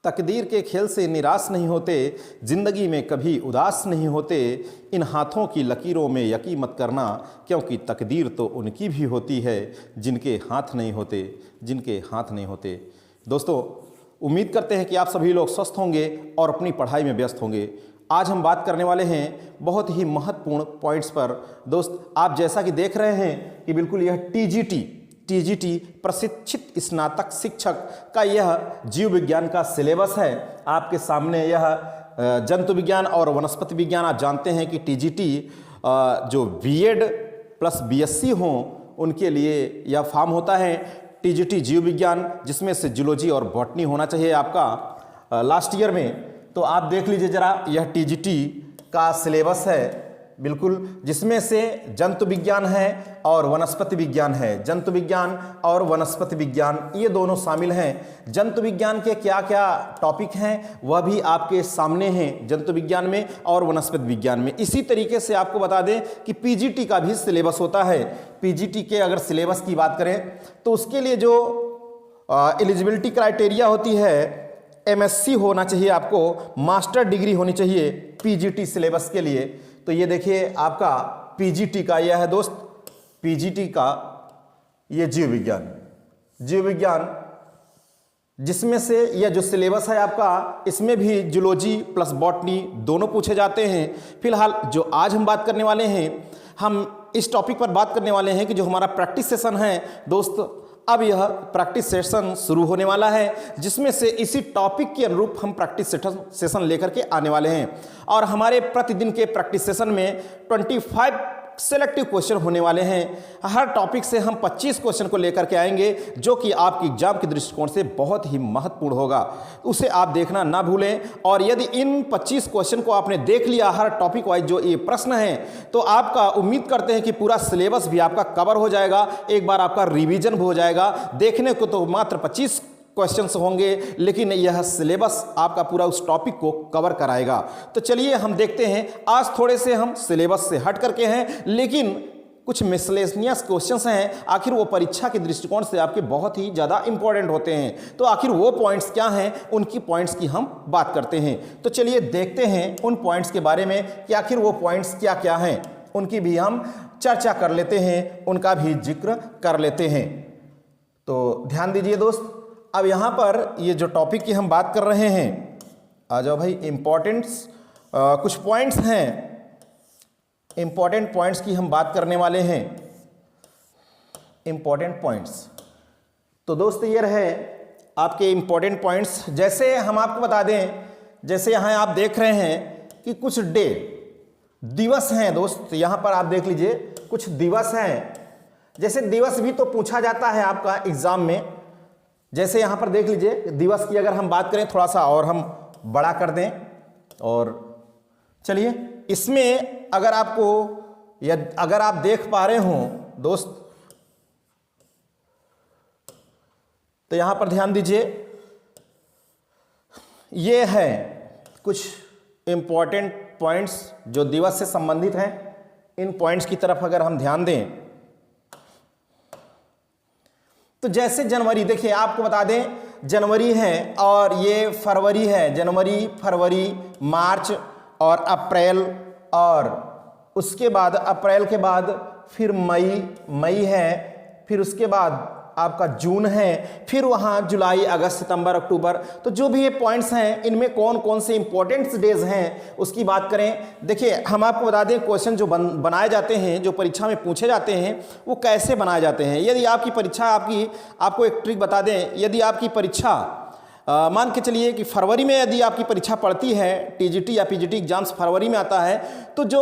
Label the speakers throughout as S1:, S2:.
S1: तकदीर के खेल से निराश नहीं होते, ज़िंदगी में कभी उदास नहीं होते। इन हाथों की लकीरों में यकीन मत करना, क्योंकि तकदीर तो उनकी भी होती है जिनके हाथ नहीं होते, जिनके हाथ नहीं होते। दोस्तों, उम्मीद करते हैं कि आप सभी लोग स्वस्थ होंगे और अपनी पढ़ाई में व्यस्त होंगे। आज हम बात करने वाले हैं बहुत ही महत्वपूर्ण पॉइंट्स पर। दोस्त, आप जैसा कि देख रहे हैं कि बिल्कुल यह टीजीटी प्रशिक्षित स्नातक शिक्षक का यह जीव विज्ञान का सिलेबस है। आपके सामने यह जंतु विज्ञान और वनस्पति विज्ञान, आप जानते हैं कि टीजीटी जो बीएड प्लस बीएससी हों उनके लिए यह फॉर्म होता है। टीजीटी जीव विज्ञान, जिसमें से जूलॉजी और बॉटनी होना चाहिए आपका लास्ट ईयर में। तो आप देख लीजिए ज़रा, यह टीजीटी का सिलेबस है बिल्कुल, जिसमें से जंतु विज्ञान है और वनस्पति विज्ञान है। जंतु विज्ञान और वनस्पति विज्ञान ये दोनों शामिल हैं। जंतु विज्ञान के क्या क्या टॉपिक हैं वह भी आपके सामने हैं, जंतु विज्ञान में और वनस्पति विज्ञान में। इसी तरीके से आपको बता दें कि पीजीटी का भी सिलेबस होता है। पीजीटी के अगर सिलेबस की बात करें तो उसके लिए जो एलिजिबिलिटी क्राइटेरिया होती है, एमएससी होना चाहिए, आपको मास्टर डिग्री होनी चाहिए पीजीटी सिलेबस के लिए। तो ये देखिए आपका पीजीटी का यह है दोस्त, पीजीटी का ये जीव विज्ञान जिसमें से यह जो सिलेबस है आपका, इसमें भी जूलॉजी प्लस बॉटनी दोनों पूछे जाते हैं। फिलहाल जो आज हम बात करने वाले हैं, हम इस टॉपिक पर बात करने वाले हैं कि जो हमारा प्रैक्टिस सेशन है दोस्त, अब यह प्रैक्टिस सेशन शुरू होने वाला है, जिसमें से इसी टॉपिक के अनुरूप हम प्रैक्टिस सेशन लेकर के आने वाले हैं। और हमारे प्रतिदिन के प्रैक्टिस सेशन में 25 सेलेक्टिव क्वेश्चन होने वाले हैं। हर टॉपिक से हम 25 क्वेश्चन को लेकर के आएंगे, जो कि आपकी एग्जाम के दृष्टिकोण से बहुत ही महत्वपूर्ण होगा। उसे आप देखना ना भूलें। और यदि इन 25 क्वेश्चन को आपने देख लिया, हर टॉपिक वाइज जो ये प्रश्न है, तो आपका उम्मीद करते हैं कि पूरा सिलेबस भी आपका कवर हो जाएगा, एक बार आपका रिवीजन भी हो जाएगा। देखने को तो मात्र 25 क्वेश्चंस होंगे, लेकिन यह सिलेबस आपका पूरा उस टॉपिक को कवर कराएगा। तो चलिए हम देखते हैं। आज थोड़े से हम सिलेबस से हट करके हैं, लेकिन कुछ मिसलेनियस क्वेश्चंस हैं, आखिर वो परीक्षा के दृष्टिकोण से आपके बहुत ही ज़्यादा इंपॉर्टेंट होते हैं। तो आखिर वो पॉइंट्स क्या हैं, उनकी पॉइंट्स की हम बात करते हैं। तो चलिए देखते हैं उन पॉइंट्स के बारे में कि आखिर वो पॉइंट्स क्या क्या हैं, उनकी भी हम चर्चा कर लेते हैं, उनका भी जिक्र कर लेते हैं। तो ध्यान दीजिए दोस्त, अब यहाँ पर ये जो टॉपिक की हम बात कर रहे हैं, आ जाओ भाई, इम्पॉर्टेंट्स कुछ पॉइंट्स हैं, इम्पॉर्टेंट पॉइंट्स की हम बात करने वाले हैं। इम्पॉर्टेंट पॉइंट्स, तो दोस्त ये रहे आपके इम्पॉर्टेंट पॉइंट्स। जैसे हम आपको बता दें, जैसे यहाँ आप देख रहे हैं कि कुछ दिवस हैं दोस्त, यहाँ पर आप देख लीजिए कुछ दिवस हैं। जैसे दिवस भी तो पूछा जाता है आपका एग्जाम में। जैसे यहाँ पर देख लीजिए, दिवस की अगर हम बात करें, थोड़ा सा और हम बड़ा कर दें, और चलिए इसमें अगर आपको या अगर आप देख पा रहे हो दोस्त, तो यहाँ पर ध्यान दीजिए, ये है कुछ इम्पॉर्टेंट पॉइंट्स जो दिवस से संबंधित हैं। इन पॉइंट्स की तरफ अगर हम ध्यान दें तो जैसे जनवरी, देखिए आपको बता दें, जनवरी है और ये फरवरी है। जनवरी, फरवरी, मार्च और अप्रैल, और उसके बाद अप्रैल के बाद फिर मई है, फिर उसके बाद आपका जून है, फिर वहाँ जुलाई, अगस्त, सितंबर, अक्टूबर। तो जो भी ये पॉइंट्स हैं, इनमें कौन कौन से इंपॉर्टेंट डेज हैं उसकी बात करें। देखिए हम आपको बता दें, क्वेश्चन जो बनाए जाते हैं, जो परीक्षा में पूछे जाते हैं, वो कैसे बनाए जाते हैं। यदि आपकी परीक्षा आपको एक ट्रिक बता दें, यदि आपकी परीक्षा मान के चलिए कि फरवरी में यदि आपकी परीक्षा पड़ती है, टीजीटी या पीजीटी एग्जाम्स फरवरी में आता है, तो जो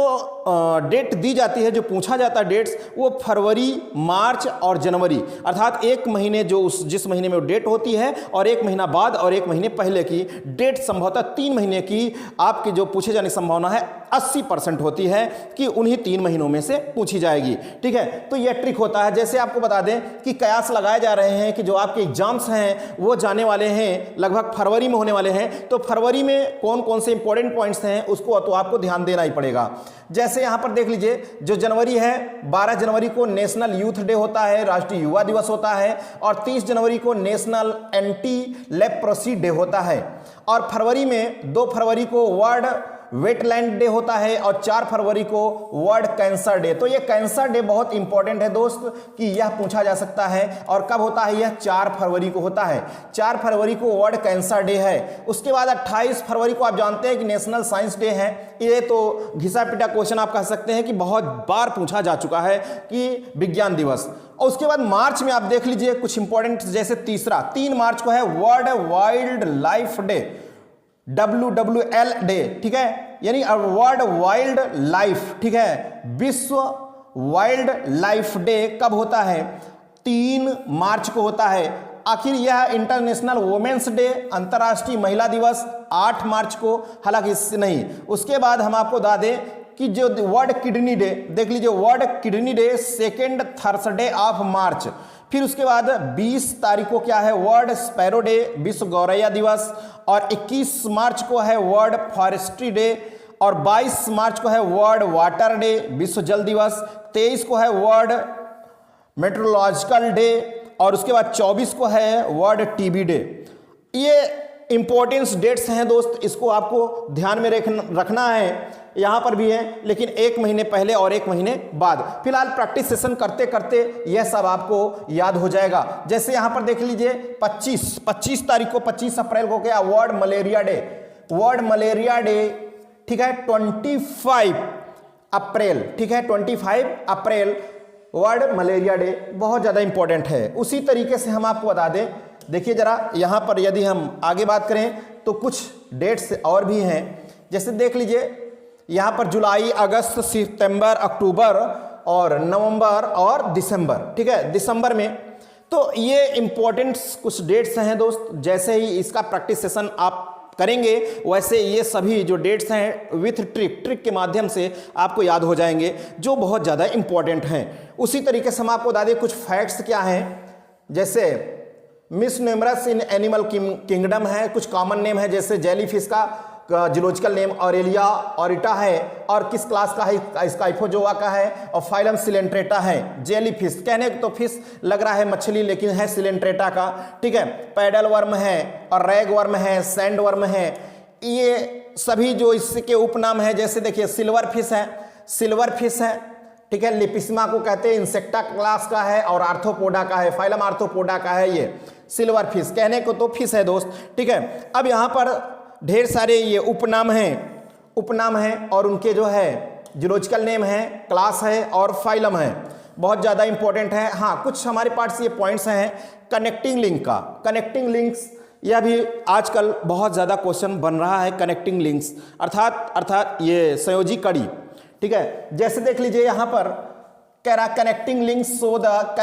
S1: डेट दी जाती है, जो पूछा जाता है डेट्स, वो फरवरी, मार्च और जनवरी, अर्थात एक महीने जो जिस महीने में वो डेट होती है, और एक महीना बाद और एक महीने पहले की डेट, संभवतः 3 महीने की आपके जो पूछे जाने की संभावना है 80% होती है कि उन्हीं 3 महीनों में से पूछी जाएगी। ठीक है, तो यह ट्रिक होता है। जैसे आपको बता दें कि कयास लगाए जा रहे हैं कि जो आपके एग्जाम्स हैं वो जाने वाले हैं, लगभग फरवरी में होने वाले हैं। तो फरवरी में कौन कौन से इंपॉर्टेंट पॉइंट्स हैं उसको तो आपको ध्यान देना ही पड़ेगा। जैसे यहां पर देख लीजिए, जो जनवरी है, 12 जनवरी को नेशनल यूथ डे होता है, राष्ट्रीय युवा दिवस होता है, और 30 जनवरी को नेशनल एंटी लेप्रोसी डे होता है। और फरवरी में 2 फरवरी को वर्ल्ड वेटलैंड डे होता है और 4 फरवरी को वर्ल्ड कैंसर डे। तो ये कैंसर डे बहुत इंपॉर्टेंट है दोस्त, कि यह पूछा जा सकता है। और कब होता है? यह 4 फरवरी को होता है। 4 फरवरी को वर्ल्ड कैंसर डे है। उसके बाद 28 फरवरी को आप जानते हैं कि नेशनल साइंस डे है। ये तो घिसा पिटा क्वेश्चन आप कह सकते हैं कि बहुत बार पूछा जा चुका है कि विज्ञान दिवस। और उसके बाद मार्च में आप देख लीजिए कुछ इंपॉर्टेंट, जैसे 3 मार्च को है world wild life day, WWL day. ठीक है, यानी वर्ल्ड वाइल्ड लाइफ। ठीक है, विश्व वाइल्ड लाइफ डे कब होता है? 3 मार्च को होता है। आखिर यह इंटरनेशनल वुमेन्स डे, अंतर्राष्ट्रीय महिला दिवस 8 मार्च को, हालांकि इससे नहीं। उसके बाद हम आपको बता दें कि जो वर्ल्ड किडनी डे, देख लीजिए world kidney day 2nd Thursday of March. फिर उसके बाद 20 तारीख को क्या है? वर्ल्ड स्पैरो डे, विश्व गौरैया दिवस। और 21 मार्च को है वर्ल्ड फॉरेस्ट्री डे। और 22 मार्च को है वर्ल्ड वाटर डे, विश्व जल दिवस। 23 को है वर्ल्ड मेट्रोलॉजिकल डे। और उसके बाद 24 को है वर्ल्ड टीबी डे। ये इंपॉर्टेंस डेट्स हैं दोस्त, इसको आपको ध्यान में रखना है। यहाँ पर भी है, लेकिन 1 महीने पहले और 1 महीने बाद। फिलहाल प्रैक्टिस सेशन करते करते यह सब आपको याद हो जाएगा। जैसे यहाँ पर देख लीजिए 25 तारीख को, 25 अप्रैल को क्या? World malaria day. World malaria day, ठीक है, 25 अप्रैल। ठीक है, 25 अप्रैल वर्ल्ड मलेरिया डे, बहुत ज़्यादा इंपॉर्टेंट है। उसी तरीके से हम आपको बता दें, देखिए जरा यहाँ पर यदि हम आगे बात करें तो कुछ डेट्स और भी हैं। जैसे देख लीजिए यहाँ पर जुलाई, अगस्त, सितंबर, अक्टूबर और नवंबर और दिसंबर। ठीक है, दिसंबर में। तो ये इंपॉर्टेंट कुछ डेट्स हैं दोस्त। जैसे ही इसका प्रैक्टिस सेशन आप करेंगे वैसे ये सभी जो डेट्स हैं विथ ट्रिक के माध्यम से आपको याद हो जाएंगे, जो बहुत ज़्यादा इंपॉर्टेंट हैं। उसी तरीके से हम आपको बता दें कुछ फैक्ट्स क्या हैं। जैसे miss numerous in animal kingdom है, कुछ कॉमन नेम है, जैसे जेलीफिश का जूलॉजिकल नेम ऑरेलिया ऑरिटा है, और किस क्लास का है? स्काइफोजोआ का है, और फाइलम सिलेंट्रेटा है। जेलीफिश कहने तो फिश लग रहा है मछली, लेकिन है सिलेंट्रेटा का। ठीक है, पैडल वर्म है और रैग वर्म है, सैंड वर्म है। ये सभी जो इसके उपनाम है, जैसे देखिए सिल्वर फिश है। ठीक है, लिपिस्मा को कहते हैं, इंसेक्टा क्लास का है, और आर्थ्रोपोडा का है, फाइलम आर्थ्रोपोडा का है। ये सिल्वर फिश कहने को तो फिश है दोस्त। ठीक है, अब यहाँ पर ढेर सारे ये उपनाम हैं और उनके जो है जूलॉजिकल नेम है, क्लास है और फाइलम है, बहुत ज़्यादा इंपॉर्टेंट है। हाँ, कुछ हमारे पास ये पॉइंट्स हैं कनेक्टिंग लिंक का। कनेक्टिंग लिंक्स, यह भी आजकल बहुत ज़्यादा क्वेश्चन बन रहा है। कनेक्टिंग लिंक्स अर्थात ये संयोजी कड़ी। ठीक है, जैसे देख लीजिए यहाँ पर कह रहा connecting links show the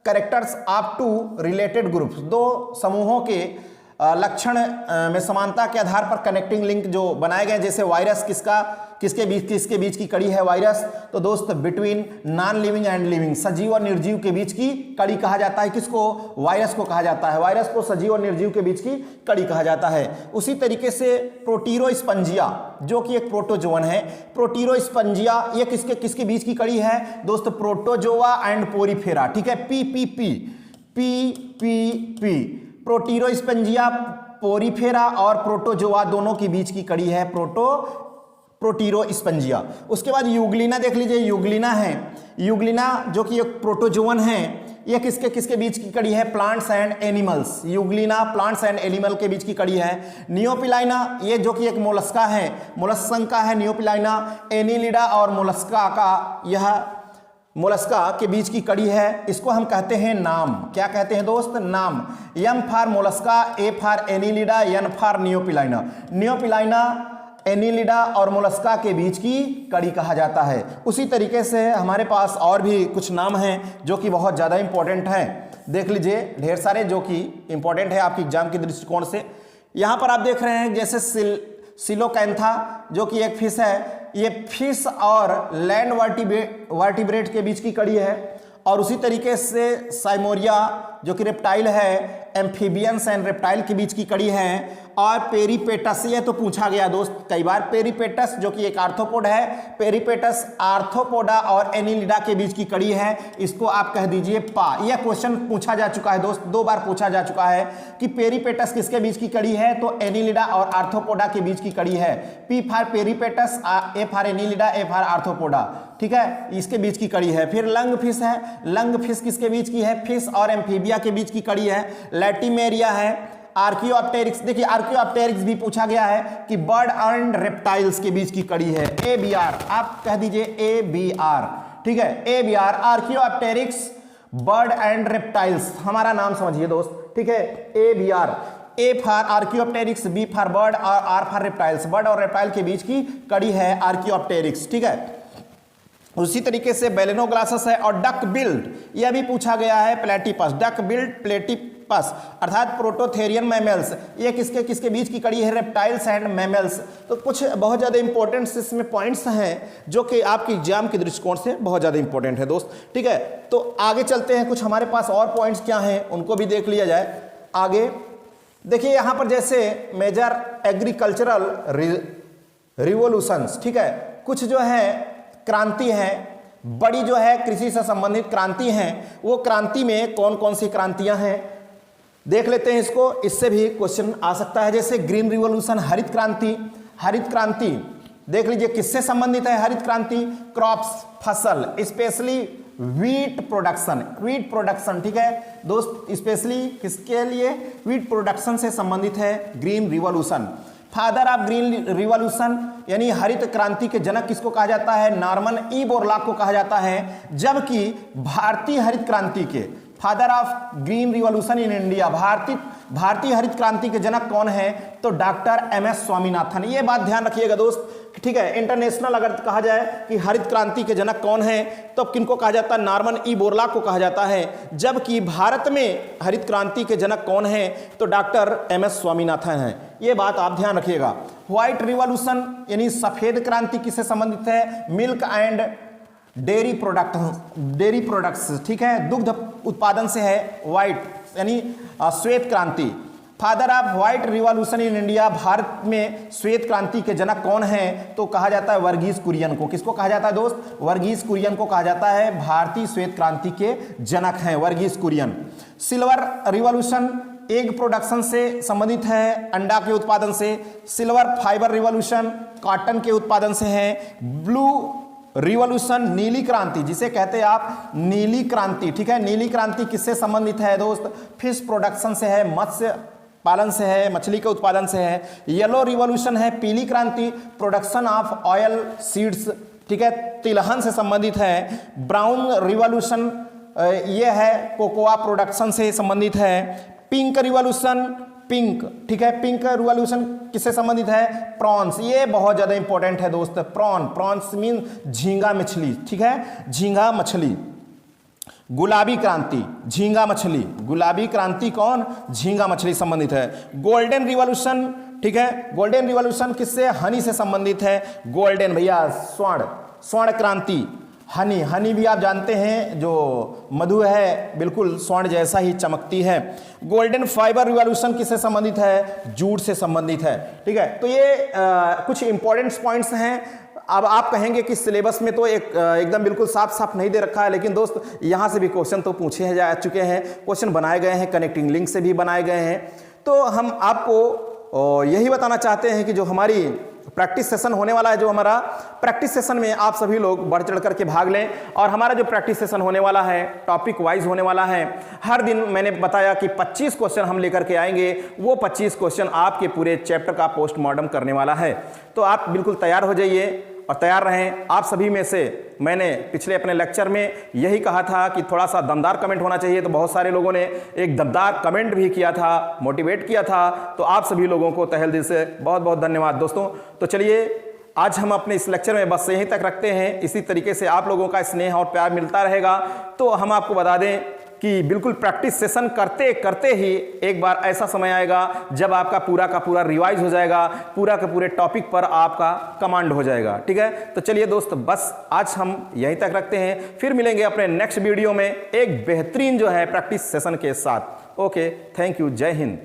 S1: characters of 2 related groups. 2 समूहों के लक्षण में समानता के आधार पर कनेक्टिंग लिंक जो बनाए गए, जैसे वायरस किसके बीच की कड़ी है वायरस? तो दोस्त between non living and living, सजीव और निर्जीव के बीच की कड़ी कहा जाता है। किसको? वायरस को कहा जाता है। वायरस को सजीव और निर्जीव के बीच की कड़ी कहा जाता है। उसी तरीके से प्रोटीरोस्पंजिया जो कि एक प्रोटोजोवन है, प्रोटीरोस्पंजिया ये किसके बीच की कड़ी है दोस्त? Protozoa and Porifera. ठीक है, पी प्रोटीरोस्पंजिया, पोरीफेरा और प्रोटोजोआ दोनों के बीच की कड़ी है प्रोटीरोस्पंजिया। उसके बाद यूग्लिना देख लीजिए, यूग्लिना जो कि एक प्रोटोजोवन है, ये किसके बीच की कड़ी है? Plants and animals. Euglena plants and animal के बीच की कड़ी है। नियोपिलाइना ये जो कि एक मोलस्का है, मोलस्कन का है नियोपिलाइना। एनिलिडा और मोलस्का का यह मोलस्का के बीच की कड़ी है, इसको हम कहते हैं नाम। क्या कहते हैं दोस्त? नाम। M for Mollusca, A for Annelida, N for Neopilina. Neopilina, Annelida और मोलस्का के बीच की कड़ी कहा जाता है। उसी तरीके से हमारे पास और भी कुछ नाम हैं जो कि बहुत ज़्यादा इंपॉर्टेंट हैं। देख लीजिए ढेर सारे जो कि इंपॉर्टेंट है आपकी एग्जाम के दृष्टिकोण से। यहाँ पर आप देख रहे हैं जैसे सिलोकैंथा जो कि एक फिश है, ये फिश और लैंड वर्टिब्रेट के बीच की कड़ी है। और उसी तरीके से साइमोरिया जो कि रेप्टाइल है, एम्फीबियंस एंड रेप्टाइल के बीच की कड़ी है। और पेरिपेटस, ये तो पूछा गया दोस्त कई बार, पेरिपेटस जो कि एक आर्थ्रोपोड है, पेरिपेटस आर्थ्रोपोडा और एनिलिडा के बीच की कड़ी है, इसको आप कह दीजिए पा। यह क्वेश्चन पूछा जा चुका है दोस्त, 2 बार पूछा जा चुका है कि पेरिपेटस किसके बीच की कड़ी है, तो एनिलिडा और आर्थ्रोपोडा के बीच की कड़ी है। P for Peripatus, A for Annelida, A for Arthropoda, ठीक है, इसके बीच की कड़ी है। फिर लंग फिश है, लंग फिश किसके बीच की है, फिश और एम्फीबिया के बीच की कड़ी है। लैटिमेरिया है। आर्कियोप्टेरिक्स, देखिए आर्कियोप्टेरिक्स भी पूछा गया है कि बर्ड एंड रेप्टाइल्स के बीच की कड़ी है। ABR, आप कह दीजिए ABR, ठीक है, ABR Archaeopteryx bird and reptiles, हमारा नाम समझिए दोस्त, ठीक है, ABR। A for Archaeopteryx, B for bird और R फॉर रेप्टाइल्स, बर्ड और रेप्टाइल के बीच की कड़ी है आर्कियोप्टेरिक्स, ठीक है। उसी तरीके से बेलेनोग्लासस है। और डक बिल्ड, यह भी पूछा गया है, प्लेटिपस, डक बिल्ड प्लेटिपस अर्थात प्रोटोथेरियन मैमल्स, ये किसके किसके बीच की कड़ी है, रेप्टाइल्स एंड मैमल्स। तो कुछ बहुत ज़्यादा इंपॉर्टेंट इसमें पॉइंट्स हैं जो कि आपके एग्जाम के दृष्टिकोण से बहुत ज़्यादा इंपॉर्टेंट है दोस्त, ठीक है। तो आगे चलते हैं, कुछ हमारे पास और पॉइंट्स क्या हैं उनको भी देख लिया जाए। आगे देखिए यहाँ पर जैसे मेजर एग्रीकल्चरल रिवोल्यूशंस, ठीक है, कुछ जो है क्रांति है, बड़ी जो है कृषि से संबंधित क्रांति हैं, वो क्रांति में कौन कौन सी क्रांतियां हैं देख लेते हैं इसको, इससे भी क्वेश्चन आ सकता है। जैसे ग्रीन रिवॉल्यूशन, हरित क्रांति, हरित क्रांति देख लीजिए किससे संबंधित है हरित क्रांति, क्रॉप्स, फसल, specially wheat production, wheat production, ठीक है दोस्त, स्पेशली किसके लिए, वीट प्रोडक्शन से संबंधित है green revolution. Father of green revolution यानी हरित क्रांति के जनक किसको कहा जाता है, नॉर्मन ई बोरलॉग को कहा जाता है। जबकि भारतीय हरित क्रांति के father of green revolution in India, भारतीय हरित क्रांति के जनक कौन है, तो डॉक्टर MS स्वामीनाथन। ये बात ध्यान रखिएगा दोस्त, ठीक है। इंटरनेशनल अगर कहा जाए कि हरित क्रांति के जनक कौन है तो किनको कहा जाता है, नॉर्मन ई बोरलॉग को कहा जाता है। जबकि भारत में हरित क्रांति के जनक कौन है, तो डॉक्टर MS स्वामीनाथन है। ये बात आप ध्यान रखिएगा। व्हाइट रिवॉल्यूशन यानी सफेद क्रांति किससे संबंधित है, मिल्क एंड डेयरी प्रोडक्ट्स, ठीक है, दुग्ध उत्पादन से है। व्हाइट यानी श्वेत क्रांति, father of white revolution in India, Bharat में श्वेत क्रांति के जनक कौन है, तो कहा जाता है वर्गीज कुरियन को। किसको कहा जाता है दोस्त, वर्गीज कुरियन को कहा जाता है, भारतीय श्वेत क्रांति के जनक हैं Verghese Kurien. Silver revolution egg production से संबंधित है, अंडा के उत्पादन से। सिल्वर फाइबर रिवॉल्यूशन कॉटन के उत्पादन से है। ब्लू रिवॉल्यूशन नीली क्रांति, जिसे कहते हैं आप नीली क्रांति, ठीक है, नीली क्रांति किससे संबंधित है दोस्त, फिश प्रोडक्शन से है, मत्स्य पालन से है, मछली के उत्पादन से है। येलो रिवॉल्यूशन है पीली क्रांति, प्रोडक्शन ऑफ ऑयल सीड्स, ठीक है, तिलहन से संबंधित है। ब्राउन रिवॉल्यूशन ये है कोकोआ प्रोडक्शन से संबंधित है। पिंक रिवॉल्यूशन, पिंक, ठीक है, पिंक रिवॉल्यूशन किससे संबंधित है, प्रॉन्स, ये बहुत ज्यादा इंपॉर्टेंट है दोस्त, प्रॉन्स मीन झींगा मछली, ठीक है, झींगा मछली। गुलाबी क्रांति, झींगा मछली, गुलाबी क्रांति कौन, झींगा मछली संबंधित है। गोल्डन रिवॉल्यूशन, ठीक है, गोल्डन रिवॉल्यूशन किससे, हनी से संबंधित है। गोल्डन भैया स्वर्ण क्रांति, हनी भी आप जानते हैं जो मधु है बिल्कुल स्वर्ण जैसा ही चमकती है। गोल्डन फाइबर रिवॉल्यूशन किससे संबंधित है, जूट से संबंधित है, ठीक है। तो ये कुछ इंपॉर्टेंट पॉइंट्स हैं। अब आप कहेंगे कि सिलेबस में तो एकदम बिल्कुल साफ नहीं दे रखा है, लेकिन दोस्त यहाँ से भी क्वेश्चन तो पूछे जा चुके हैं, क्वेश्चन बनाए गए हैं, कनेक्टिंग लिंक से भी बनाए गए हैं। तो हम आपको यही बताना चाहते हैं कि जो हमारी प्रैक्टिस सेशन होने वाला है, जो हमारा प्रैक्टिस सेशन में आप सभी लोग बढ़ चढ़ करके भाग लें। और हमारा जो प्रैक्टिस सेशन होने वाला है टॉपिक वाइज होने वाला है। हर दिन मैंने बताया कि 25 क्वेश्चन हम लेकर के आएंगे, वो 25 क्वेश्चन आपके पूरे चैप्टर का पोस्टमार्टम करने वाला है। तो आप बिल्कुल तैयार हो जाइए और तैयार रहें। आप सभी में से मैंने पिछले अपने लेक्चर में यही कहा था कि थोड़ा सा दमदार कमेंट होना चाहिए, तो बहुत सारे लोगों ने एक दमदार कमेंट भी किया था, मोटिवेट किया था। तो आप सभी लोगों को तहे दिल से बहुत बहुत धन्यवाद दोस्तों। तो चलिए आज हम अपने इस लेक्चर में बस यहीं तक रखते हैं। इसी तरीके से आप लोगों का स्नेह और प्यार मिलता रहेगा। तो हम आपको बता दें कि बिल्कुल प्रैक्टिस सेशन करते करते ही एक बार ऐसा समय आएगा जब आपका पूरा का पूरा रिवाइज हो जाएगा, पूरा के पूरे टॉपिक पर आपका कमांड हो जाएगा। ठीक है, तो चलिए दोस्त, बस आज हम यहीं तक रखते हैं, फिर मिलेंगे अपने नेक्स्ट वीडियो में एक बेहतरीन जो है प्रैक्टिस सेशन के साथ। ओके, थैंक यू, जय हिंद।